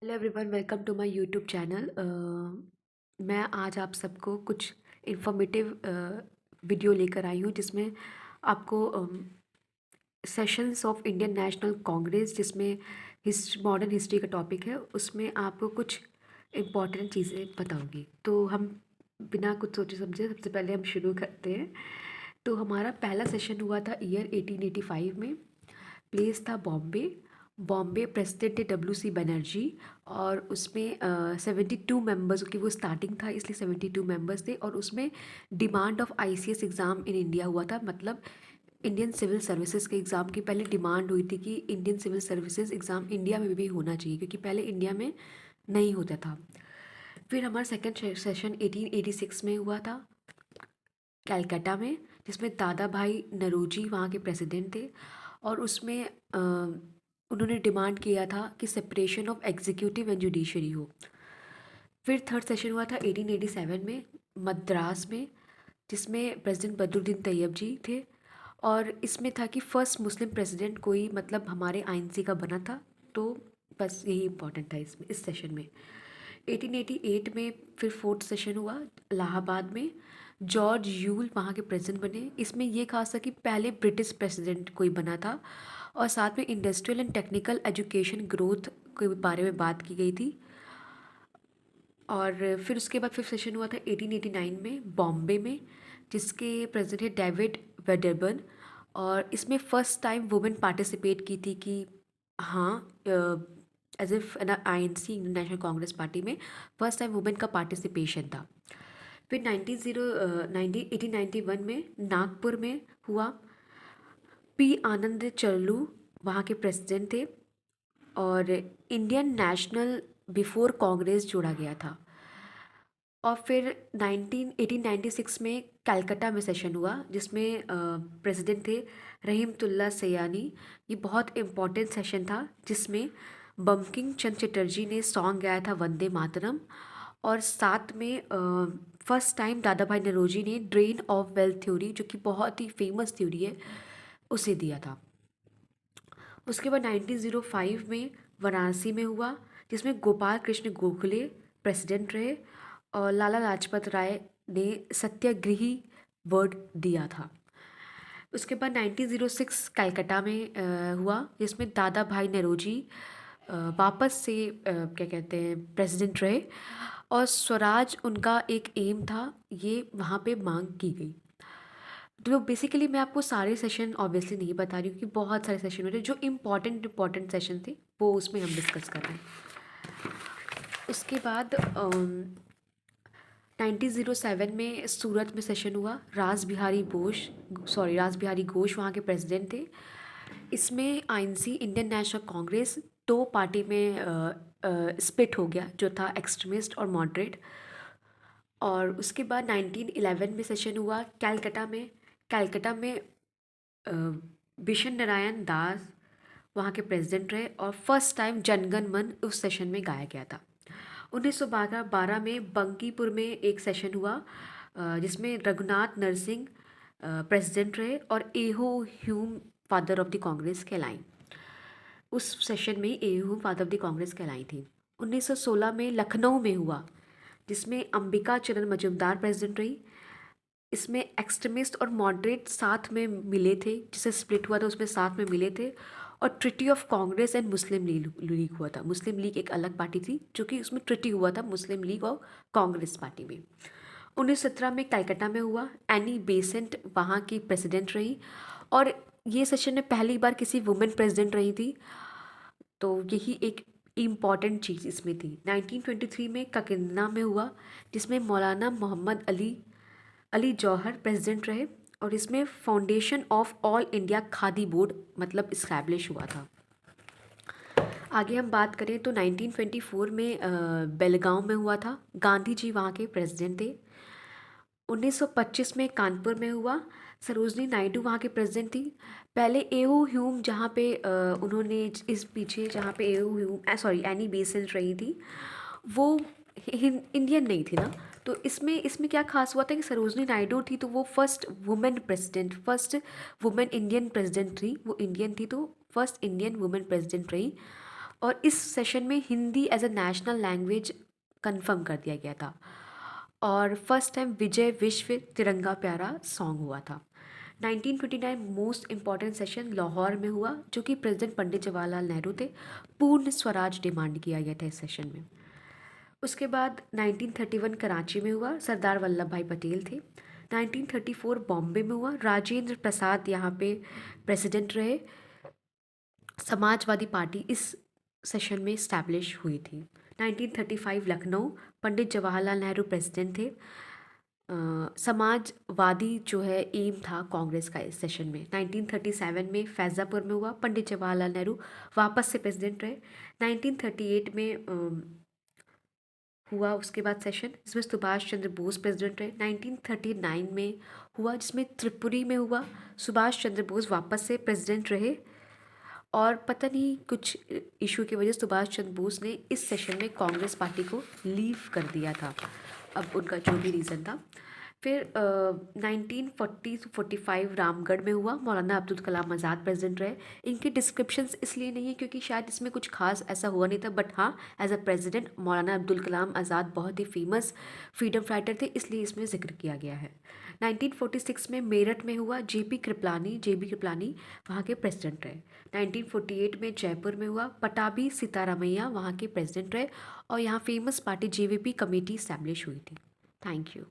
Hello everyone, welcome to my YouTube channel. मैं आज आप सबको कुछ इन्फॉर्मेटिव वीडियो लेकर आई हूँ जिसमें आपको sessions of Indian National Congress, जिसमें मॉडर्न हिस्ट्री का टॉपिक है, उसमें आपको कुछ इम्पॉर्टेंट चीज़ें बताऊँगी। तो हम बिना कुछ सोचे समझे सबसे पहले हम शुरू करते हैं। तो हमारा पहला सेशन हुआ था ईयर 1885 में। प्लेस था बॉम्बे। बॉम्बे प्रेसिडेंट थे WC बनर्जी। और उसमें 72 मेंबर्स की वो स्टार्टिंग था, इसलिए 72 मेंबर्स थे। और उसमें demand of ICS exam in India हुआ था, मतलब इंडियन सिविल सर्विसेज के एग्ज़ाम की पहले डिमांड हुई थी कि Indian civil services exam India में भी होना चाहिए, क्योंकि पहले इंडिया में नहीं होता था। फिर हमारा सेकेंड सेशन 1886 में हुआ था कैलकाटा में, जिसमें दादा भाई नरोजी वहाँ के प्रेसिडेंट थे। और उसमें उन्होंने डिमांड किया था कि separation of executive and judiciary हो। फिर थर्ड सेशन हुआ था 1887 में मद्रास में, जिसमें प्रेसिडेंट बदरुद्दीन तैयब जी थे। और इसमें था कि फर्स्ट मुस्लिम प्रेसिडेंट कोई, मतलब हमारे INC का बना था। तो बस यही इम्पोर्टेंट था इसमें, इस सेशन में। 1888 में फिर फोर्थ सेशन हुआ इलाहाबाद में। जॉर्ज यूल वहाँ के प्रेसिडेंट बने। इसमें ये खास था कि पहले ब्रिटिश प्रेसिडेंट कोई बना था, और साथ में industrial and technical education growth के बारे में बात की गई थी। और फिर उसके बाद फिफ्थ सेशन हुआ था 1889 में बॉम्बे में, जिसके प्रेसिडेंट है डेविड वेडरबर्न। और इसमें फ़र्स्ट टाइम वुमेन पार्टिसिपेट की थी कि हाँ, as if INC Indian National Congress party में फर्स्ट टाइम वुमेन का पार्टिसिपेशन था। फिर 1891 में नागपुर में हुआ। P आनंद चरलू वहाँ के प्रेसिडेंट थे। और इंडियन नेशनल बिफोर कांग्रेस जोड़ा गया था। और फिर 1896 में कलकत्ता में सेशन हुआ, जिसमें प्रेसिडेंट थे रहीमतुल्ला सयानी। ये बहुत इम्पोर्टेंट सेशन था, जिसमें बंकिम चंद्र चटर्जी ने सॉन्ग गाया था वंदे मातरम। और साथ में फर्स्ट टाइम दादा भाई नरोजी ने ड्रेन ऑफ वेल्थ थ्योरी, जो कि बहुत ही फेमस थ्योरी है, उसे दिया था। उसके बाद 1905 में वाराणसी में हुआ, जिसमें गोपाल कृष्ण गोखले प्रेसिडेंट रहे। और लाला लाजपत राय ने सत्याग्रही वर्ड दिया था। उसके बाद 1906 कलकत्ता में हुआ, जिसमें दादा भाई नरोजी वापस से क्या कहते हैं प्रेसिडेंट रहे। और स्वराज उनका एक एम था, ये वहाँ पे मांग की गई। तो बेसिकली मैं आपको सारे सेशन ऑब्वियसली नहीं बता रही हूँ, क्योंकि बहुत सारे सेशन होते हैं। जो इम्पॉर्टेंट सेशन थे वो उसमें हम डिस्कस कर रहे हैं। उसके बाद 1907 में सूरत में सेशन हुआ। रास बिहारी घोष वहाँ के प्रेसिडेंट थे। इसमें INC इंडियन नेशनल कांग्रेस दो पार्टी में स्प्लिट हो गया, जो था एक्सट्रीमिस्ट और मॉडरेट। और उसके बाद 1911 में सेशन हुआ कैलकटा में अ, बिशन नारायण दास वहाँ के प्रेसिडेंट रहे। और फर्स्ट टाइम जनगण मन उस सेशन में गाया गया था। 1912 में बंकीपुर में एक सेशन हुआ, जिसमें रघुनाथ नरसिंह प्रेसिडेंट रहे। और एहो Hume father of the Congress कहलाई। उस सेशन में एहो फादर ऑफ द कांग्रेस कहलाई थी। 1916 में लखनऊ में हुआ, जिसमें अंबिका चरण मजुमदार प्रेसिडेंट रही। इसमें एक्सट्रीमिस्ट और मॉडरेट साथ में मिले थे, जिसे स्प्लिट हुआ था उसमें साथ में मिले थे। और treaty of Congress and Muslim league हुआ था। मुस्लिम लीग एक अलग पार्टी थी, जो कि उसमें ट्रिटी हुआ था मुस्लिम लीग और कांग्रेस पार्टी में। 1917 में कलकत्ता में हुआ। एनी बेसेंट वहाँ की प्रेसिडेंट रही। और ये सेशन में पहली बार किसी वुमेन प्रेसिडेंट रही थी, तो यही एक इम्पॉर्टेंट चीज़ इसमें थी। 1923 में ककिन्ना में हुआ, जिसमें मौलाना मोहम्मद अली अली जौहर प्रेसिडेंट रहे। और इसमें foundation of all India khadi board मतलब इस्टेब्लिश हुआ था। आगे हम बात करें तो 1924 में बेलगांव में हुआ था। गांधी जी वहाँ के प्रेसिडेंट थे। 1925 में कानपुर में हुआ। सरोजनी नायडू वहाँ के प्रेसिडेंट थी। पहले एओ ह्यूम, जहाँ पे उन्होंने इस पीछे जहाँ पे एओ ह्यूम सॉरी एनी बेसेंट रही थी, वो इंडियन नहीं थी ना। तो इसमें इसमें क्या खास हुआ था कि सरोजनी नायडू थी, तो वो फर्स्ट वुमेन इंडियन प्रेसिडेंट थी। वो इंडियन थी, तो फर्स्ट इंडियन वुमेन प्रेसिडेंट रही। और इस सेशन में Hindi as a national language confirm कर दिया गया था। और फर्स्ट टाइम विजय विश्व तिरंगा प्यारा सॉन्ग हुआ था। 1929 मोस्ट इम्पॉर्टेंट सेशन लाहौर में हुआ, जो कि प्रेसिडेंट पंडित जवाहरलाल नेहरू थे। पूर्ण स्वराज डिमांड किया गया था इस सेशन में। उसके बाद 1931 कराची में हुआ, सरदार वल्लभ भाई पटेल थे। 1934 बॉम्बे में हुआ, राजेंद्र प्रसाद यहाँ पे प्रेसिडेंट रहे। समाजवादी पार्टी इस सेशन में इस्टेब्लिश हुई थी। 1935 लखनऊ, पंडित जवाहरलाल नेहरू प्रेसिडेंट थे। समाजवादी जो है एम था कांग्रेस का इस सेशन में। 1937 में फैज़ापुर में हुआ, पंडित जवाहरलाल नेहरू वापस से प्रेसिडेंट रहे। 1938 में हुआ उसके बाद सेशन, जिसमें सुभाष चंद्र बोस प्रेसिडेंट रहे। 1939 में हुआ, जिसमें त्रिपुरी में हुआ, सुभाष चंद्र बोस वापस से प्रेसिडेंट रहे। और पता नहीं कुछ इशू की वजह से सुभाष चंद्र बोस ने इस सेशन में कांग्रेस पार्टी को लीव कर दिया था, अब उनका जो भी रीज़न था। फिर 1940-45 रामगढ़ में हुआ, मौलाना अब्दुल कलाम आज़ाद प्रेसिडेंट रहे। इनकी डिस्क्रिप्शंस इसलिए नहीं है क्योंकि शायद इसमें कुछ खास ऐसा हुआ नहीं था, बट हाँ एज अ प्रेसिडेंट मौलाना अब्दुल कलाम आज़ाद बहुत ही फेमस फ्रीडम फाइटर थे, इसलिए इसमें जिक्र किया गया है। 1946 में मेरठ में हुआ, जेबी कृपलानी वहाँ के प्रेसिडेंट रहे। 1948 में जयपुर में हुआ, पटाभी सीतारामैया वहाँ के प्रेसिडेंट रहे। और यहाँ famous party JVP committee establish हुई थी। Thank you.